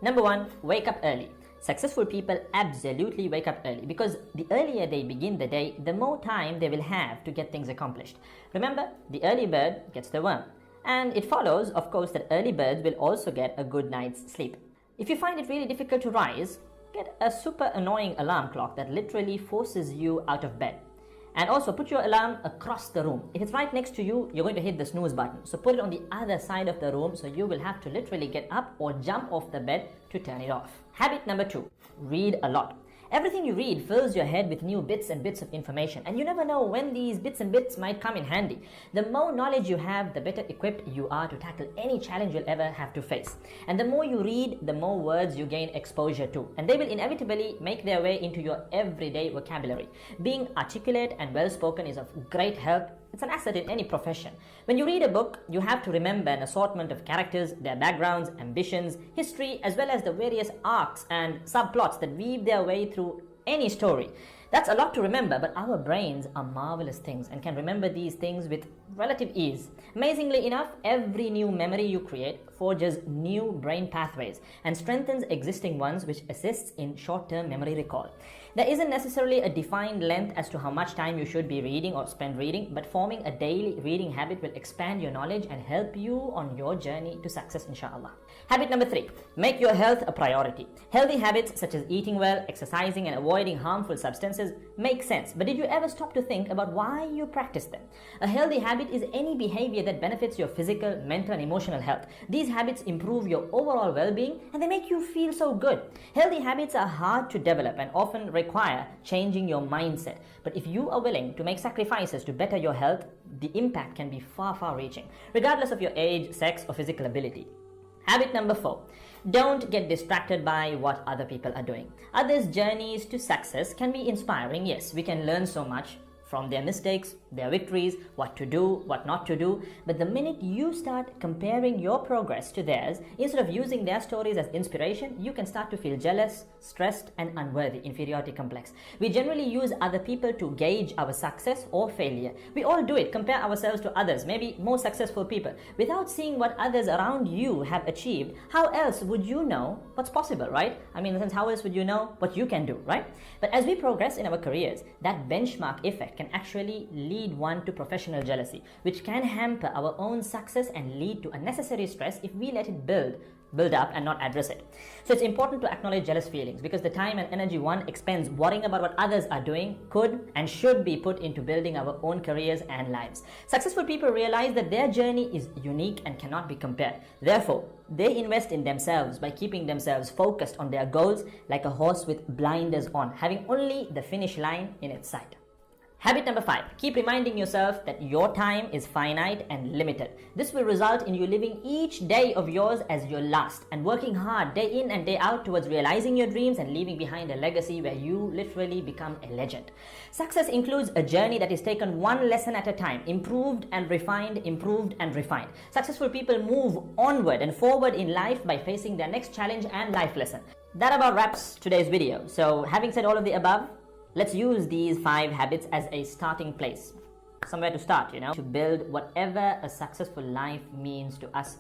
Number one, wake up early. Successful people absolutely wake up early because the earlier they begin the day, the more time they will have to get things accomplished. Remember, the early bird gets the worm. And it follows, of course, that early birds will also get a good night's sleep. If you find it really difficult to rise, get a super annoying alarm clock that literally forces you out of bed. And also put your alarm across the room. If it's right next to you, you're going to hit the snooze button. So put it on the other side of the room so you will have to literally get up or jump off the bed to turn it off. Habit number two, read a lot. Everything you read fills your head with new bits and bits of information, and you never know when these bits and bits might come in handy. The more knowledge you have, the better equipped you are to tackle any challenge you'll ever have to face. And the more you read, the more words you gain exposure to, and they will inevitably make their way into your everyday vocabulary. Being articulate and well-spoken is of great help. It's an asset in any profession. When you read a book, you have to remember an assortment of characters, their backgrounds, ambitions, history, as well as the various arcs and subplots that weave their way through any story. That's a lot to remember, but our brains are marvelous things and can remember these things with relative ease. Amazingly enough, every new memory you create forges new brain pathways and strengthens existing ones, which assists in short-term memory recall. There isn't necessarily a defined length as to how much time you should be reading or spend reading, but forming a daily reading habit will expand your knowledge and help you on your journey to success, inshallah. Habit number three, make your health a priority. Healthy habits such as eating well, exercising, and avoiding harmful substances make sense, but did you ever stop to think about why you practice them? A healthy habit is any behavior that benefits your physical, mental, and emotional health. These habits improve your overall well-being and they make you feel so good. Healthy habits are hard to develop and often require changing your mindset. But if you are willing to make sacrifices to better your health, the impact can be far reaching, regardless of your age, sex, or physical ability. Habit number four, don't get distracted by what other people are doing. Others' journeys to success can be inspiring. Yes, we can learn so much from their mistakes, their victories, what to do, what not to do. But the minute you start comparing your progress to theirs, instead of using their stories as inspiration, you can start to feel jealous, stressed, and unworthy, inferiority complex. We generally use other people to gauge our success or failure. We all do it, compare ourselves to others, maybe more successful people. Without seeing what others around you have achieved, how else would you know what's possible, right? I mean, in the sense, how else would you know what you can do, right? But as we progress in our careers, that benchmark effect can actually lead one to professional jealousy, which can hamper our own success and lead to unnecessary stress if we let it build up and not address it. So it's important to acknowledge jealous feelings because the time and energy one expends worrying about what others are doing could and should be put into building our own careers and lives. Successful people realize that their journey is unique and cannot be compared. Therefore, they invest in themselves by keeping themselves focused on their goals like a horse with blinders on, having only the finish line in its sight. Habit number five, keep reminding yourself that your time is finite and limited. This will result in you living each day of yours as your last and working hard day in and day out towards realizing your dreams and leaving behind a legacy where you literally become a legend. Success includes a journey that is taken one lesson at a time, improved and refined, improved and refined. Successful people move onward and forward in life by facing their next challenge and life lesson. That about wraps today's video. So having said all of the above, let's use these 5 habits as a starting place, somewhere to start, to build whatever a successful life means to us.